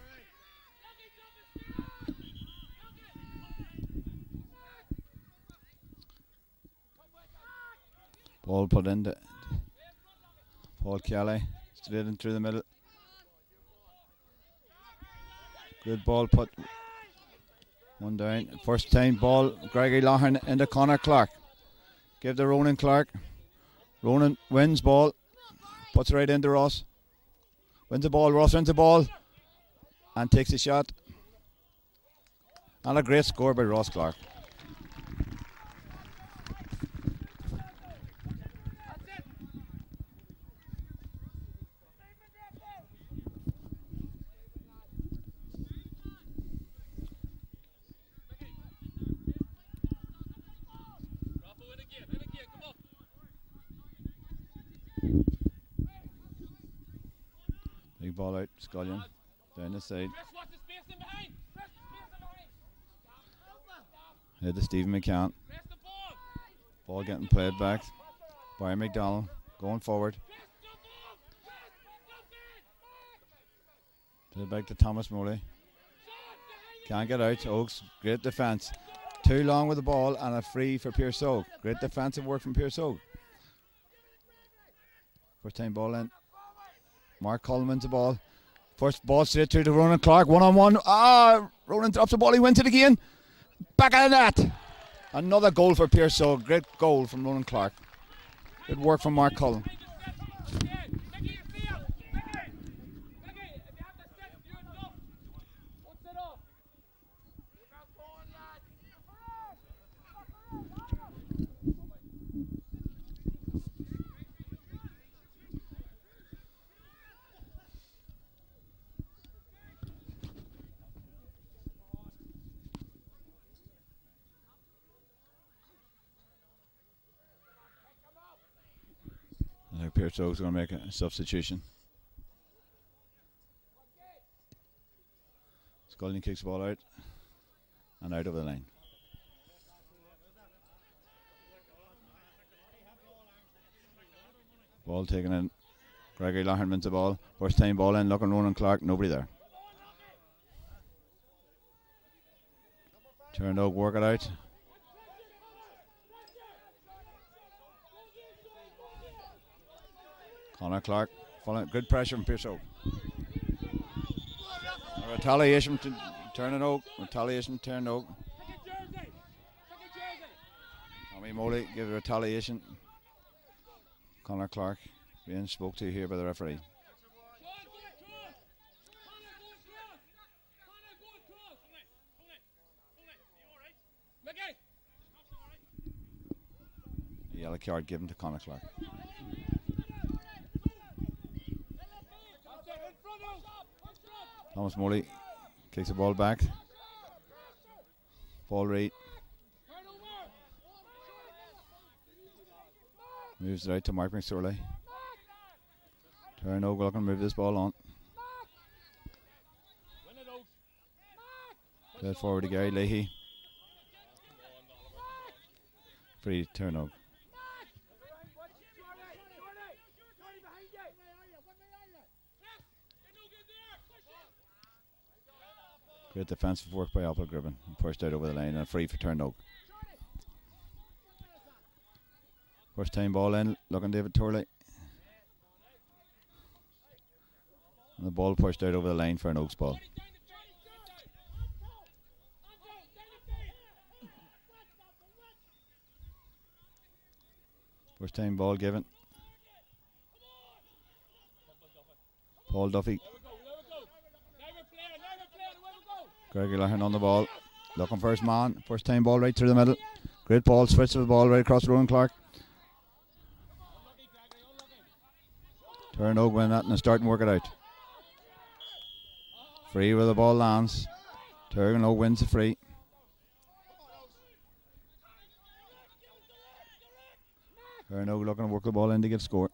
Ball put into Paul Kelly. Straight in through the middle. Good ball put. One down. First time ball. Gregory Loughnane into Connor Clark. Give to Ronan Clark. Ronan wins ball. Puts it right into Ross. Wins the ball. Ross wins the ball. And takes a shot. And a great score by Ross Clark. Big ball out, Scullion down the side. Head to Stephen McCann. Ball getting played back. Brian McDonald going forward. Play back to Thomas Moley. Can't get out. Oaks, great defence. Too long with the ball and a free for Piarsaigh Óga. Great defensive work from Piarsaigh Óga. First time ball in. Mark Cullen wins the ball. First ball straight through to Ronan Clark. 1-on-1. Ronan drops the ball. He wins it again. Back of the net. Another goal for Piarsaigh Óga. Great goal from Ronan Clark. Good work from Mark Cullen. Piarsaigh is going to make a substitution. Scullion kicks the ball out and out of the line. Ball taken in. Gregory Loughlin wins the ball. First time ball in, looking Ronan Clark, nobody there. Turned out, work it out. Conor Clark, following good pressure from Pearse. Retaliation to Turning Oak. Retaliation to Turn Oak. Tommy Moley gives a retaliation. Conor Clark being spoke to here by the referee. Yellow card given to Conor Clark. Thomas Moley kicks the ball back. Paul Reid moves it out to Mark McSorley. Turn Oak looking to move this ball on. Dead forward to Gary Leahy. Free Turn Oak. Great defensive work by Apple Gribben. Pushed out over the line and a free for Turn Oak. First time ball in, looking David Turley. And the ball pushed out over the line for an Oaks ball. First time ball given. Paul Duffy. Gregory Loughlin on the ball. Looking for his man. First time ball right through the middle. Great ball. Switch of the ball right across Rowan Clark. Turn Oak win that and start and work it out. Free where the ball lands. Turn Oak wins the free. Turn Oak looking to work the ball in to get scored.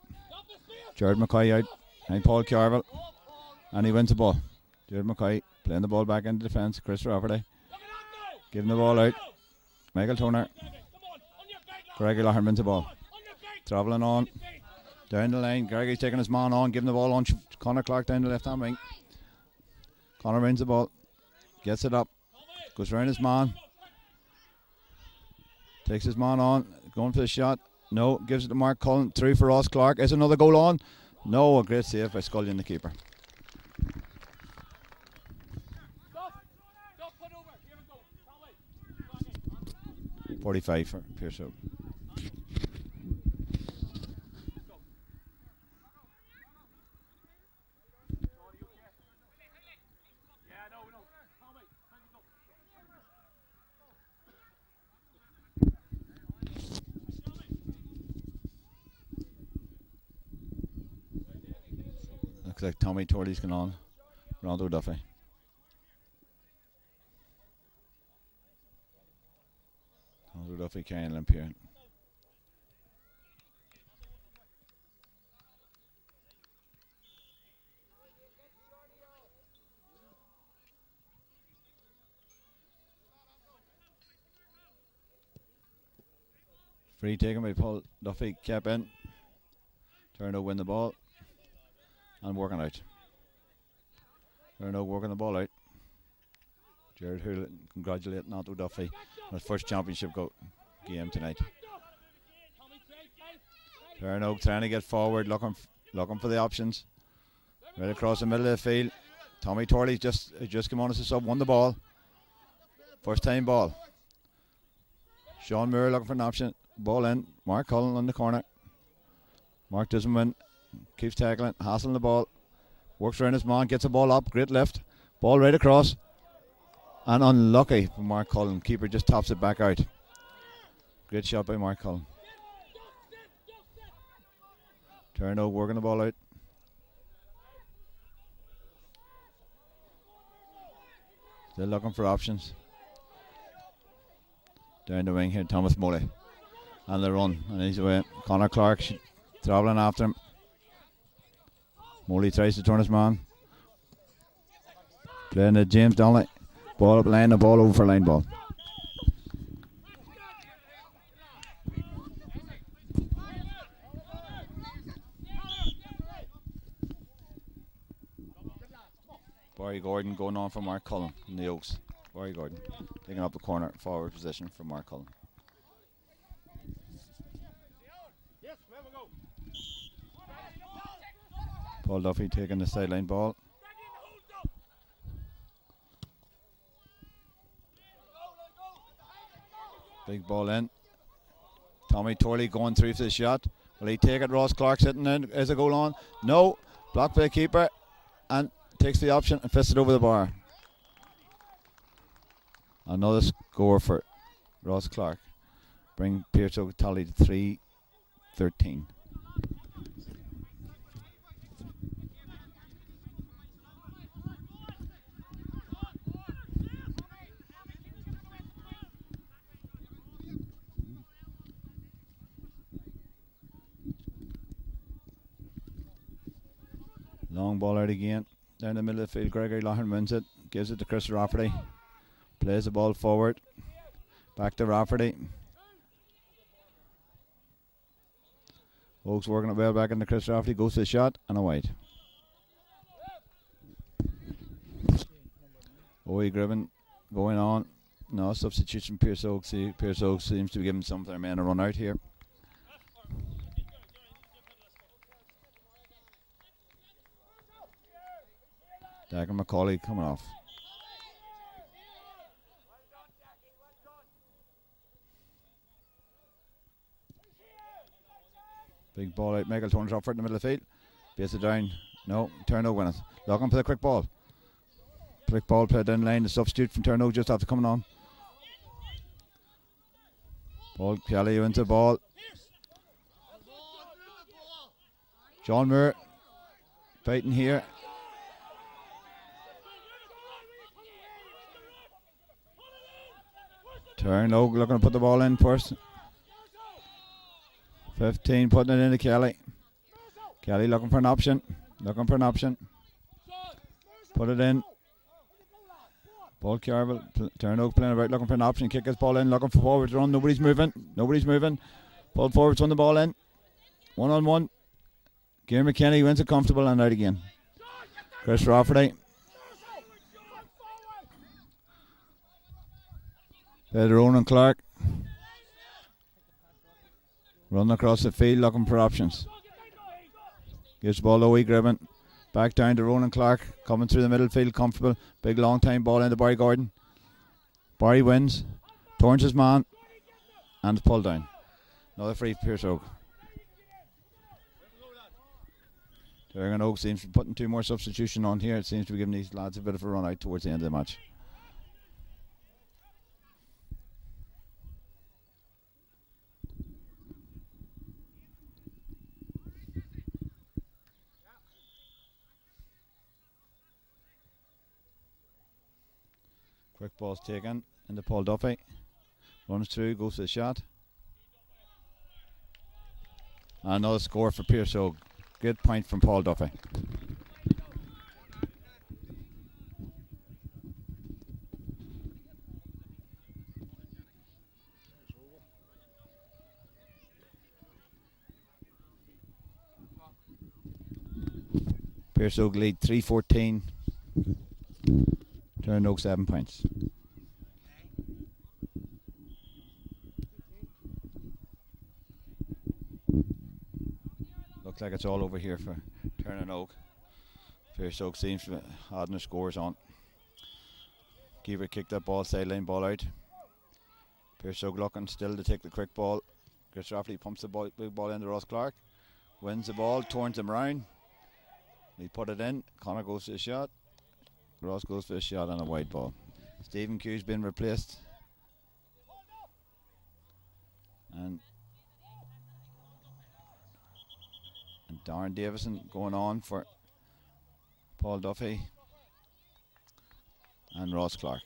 Jared McCoy out. And Paul Carville. And he wins the ball. Jared McCoy playing the ball back into defence. Chris Rafferty giving the ball out. Michael Toner. Gregory Loughlin wins the ball. Travelling on. Down the line. Gregory's taking his man on. Giving the ball on. Conor Clark down the left hand wing. Conor wins the ball. Gets it up. Goes round his man. Takes his man on. Going for the shot. No. Gives it to Mark Cullen. Through for Ross Clark. Is another goal on? No. A great save by Scullion, the keeper. 45 for Pearse. Looks like Tommy Torley's gone on. Ronaldo Duffy. Ronaldo Duffy carrying Limpier. Free taken by Paul Duffy. Kept in. Turn to win the ball. And working out. Turn to working the ball out. Jared Hewlett congratulating Otto Duffy on his first championship game tonight. Turn Oak trying to get forward, looking for the options. Right across the middle of the field. Tommy Torley just came on as a sub, won the ball. First time ball. Sean Moore looking for an option. Ball in. Mark Cullen on the corner. Mark doesn't win. Keeps tackling, hassling the ball. Works around his man, gets the ball up. Great lift. Ball right across. And unlucky for Mark Cullen. Keeper just tops it back out. Great shot by Mark Cullen. Turn Oak working the ball out. Still looking for options. Down the wing here, Thomas Moley. And the run. And he's away. Conor Clark travelling after him. Molly tries to turn his man. Playing to James Donnelly. Ball up line, the ball over for line ball. Barry Gordon going on for Mark Cullen in the Oaks. Barry Gordon taking up the corner forward position for Mark Cullen. Paul Duffy taking the sideline ball. Big ball in. Tommy Torley going through for the shot. Will he take it? Ross Clark sitting in. Is a goal on? No. Blocked by the keeper and takes the option and fists it over the bar. Another score for Ross Clark. Bring Piarsaigh tally to 3-13. Long ball out again. Down the middle of the field, Gregory Loughlin wins it. Gives it to Chris Rafferty. Plays the ball forward. Back to Rafferty. Oaks working it well back into Chris Rafferty. Goes to the shot and a wide. Owie Gribben going on. No substitution. Piarsaigh seems to be giving some of their men a run out here. Dagan McCauley coming off. Big ball out. Michael turns off for it in the middle of the field. Base it down. No. Turnover win it. Looking for the quick ball. Quick ball played down the line. The substitute from Turnover just after coming on. Paul Kelly into the ball. John Moore fighting here. Turnover looking to put the ball in first. 15 putting it into Kelly. Kelly looking for an option. Put it in. Paul Carville. Turnover playing about looking for an option. Kick his ball in. Looking for forwards run. Nobody's moving. Paul forwards on the ball in. 1-on-1. Gary McKenny wins it comfortable and out again. Chris Rafferty. There's Ronan Clark. Running across the field looking for options. Gives the ball to Owie Gribben. Back down to Ronan Clark. Coming through the middle field comfortable. Big long time ball into Barry Gordon. Barry wins. Turns his man. And it's pulled down. Another free for Piarsaigh. Durgan Oak seems to be putting 2 more substitution on here. It seems to be giving these lads a bit of a run out towards the end of the match. Quick ball's taken into Paul Duffy. Runs through, goes to the shot. Another score for Piarsaigh. Good point from Paul Duffy. Piarsaigh lead 3-14. Turnover 7 points. Looks like it's all over here for Turnover. Piarsaigh seems to be adding their scores on. Keeper kicked that ball, sideline ball out. Piarsaigh looking still to take the quick ball. Chris Rafferty pumps the big ball into Ross Clark. Wins the ball, turns him round. He put it in. Connor goes to the shot. Ross goes for a shot on a wide ball. Stephen Q's been replaced. And Darren Davison going on for Paul Duffy and Ross Clark.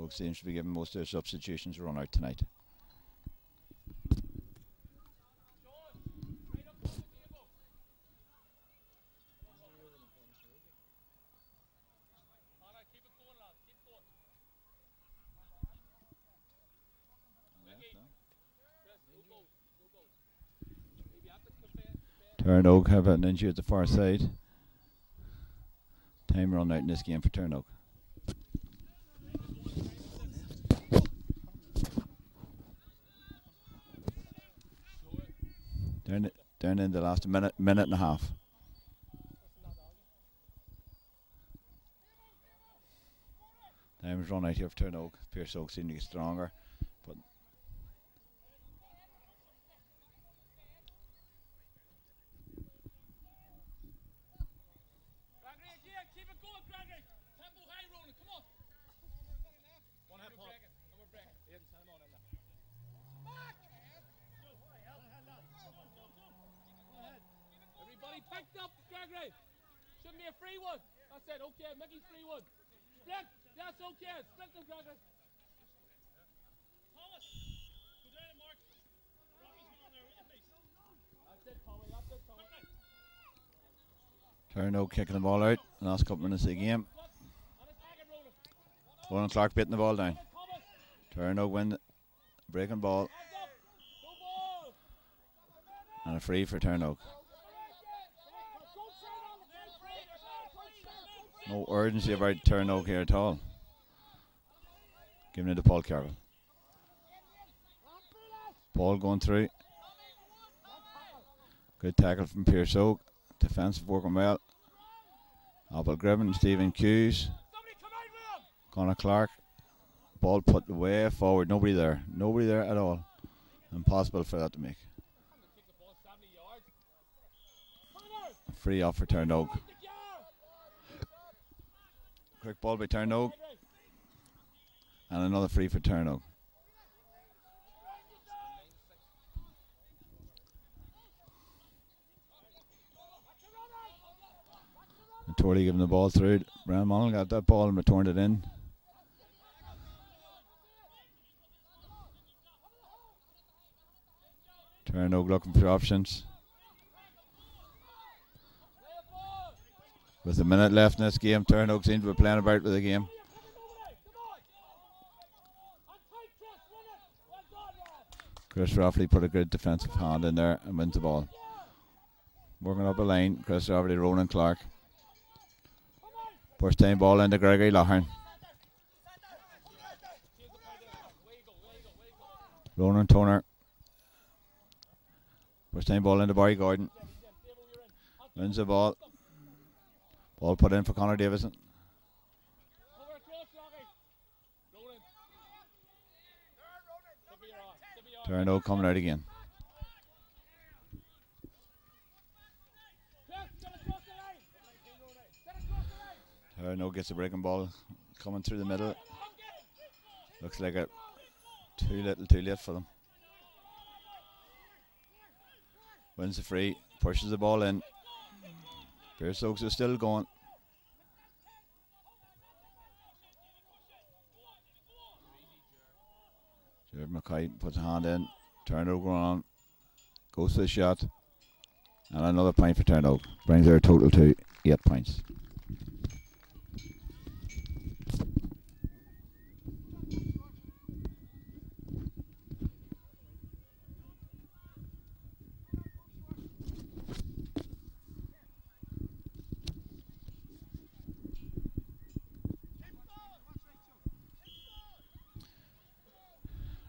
Oak seems to be giving most of their substitutions a run out tonight. Oak have an injury at the far side. Time run out in this game for Oak. Down in the last minute and a half. Time's run out here for Oak. Pearse Oak seem to get stronger, but keep it going, Gregory. Tempo high, Ronan. Come on. One hand, Paul. And we're breaking. Aidan, send him on in there. Back! Everybody picked up, Gregory. Shouldn't be a free one. That's it. Okay, Mickey's free one. Sprint. That's okay. Sprint them, Gregory. Thomas, go down and mark. Robbie's on there, will you please? That's it, Tommy. That's it, Tommy. Oak kicking the ball out. Last couple minutes of the game. Ronan Clark beating the ball down. Oak win the breaking ball. And a free for Oak. No urgency about Oak here at all. Giving it to Paul Carroll. Ball going through. Good tackle from Pearse Oak. Defensive working well. Apple Gribbon, Stephen Hughes. Connor Clark. Ball put way forward. Nobody there. Nobody there at all. Impossible for that to make. Free off for Oak. Quick ball by Oak. And another free for Oak. Torley giving the ball through. Brian Monaghan got that ball and returned it in. Oak looking for options. With a minute left in this game, Oak seems to be playing about with the game. Chris Rafferty put a good defensive hand in there and wins the ball. Working up a line, Chris Rafferty, Ronan Clark. First time ball into Gregory Loughearn. Ronan Toner. First time ball into Barry Gordon. Wins the ball. Ball put in for Conor Davison. Oak coming out again. Oak gets a breaking ball coming through the middle. Looks like it too little, too late for them. Wins the free, pushes the ball in. Pearse Oaks is still going. Jared Mackay puts a hand in. Turnover on. Goes to the shot. And another point for Oak. Brings their total to 8 points.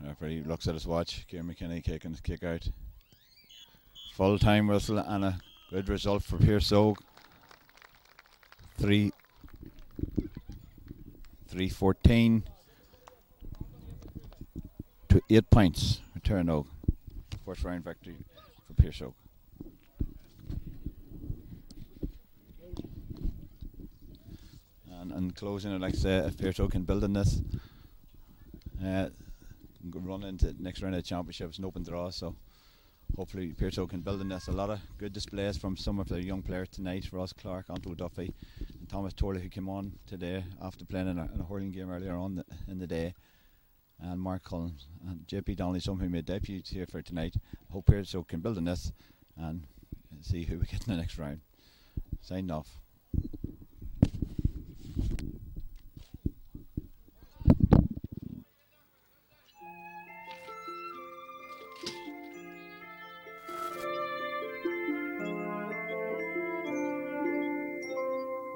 Referee looks at his watch. Kieran McKinney kicking his kick out. Full time whistle and a good result for Pearse Oak. 3-14 to 8 points for Oak. First round victory for Pearse Oak. And in closing, I'd like to say if Pearse Oak can build on this, run into the next round of the championship. It's an open draw, so hopefully Pearse Oak can build on this. A lot of good displays from some of their young players tonight. Ross Clark, Anto Duffy, and Thomas Torley, who came on today after playing in a hurling game earlier on in the day, and Mark Cullen and JP Donnelly, some who made debuts here for tonight. I hope Pearse Oak can build on this and see who we get in the next round. Signed off.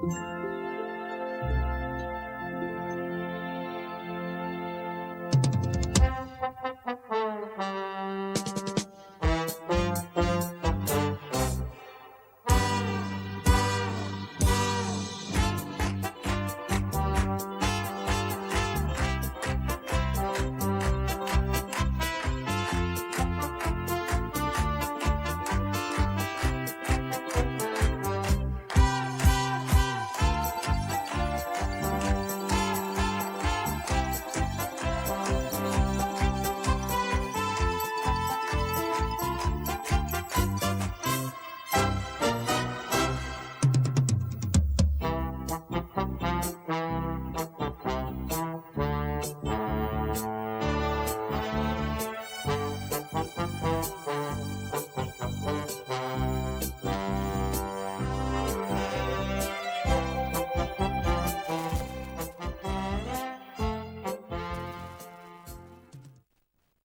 Come on.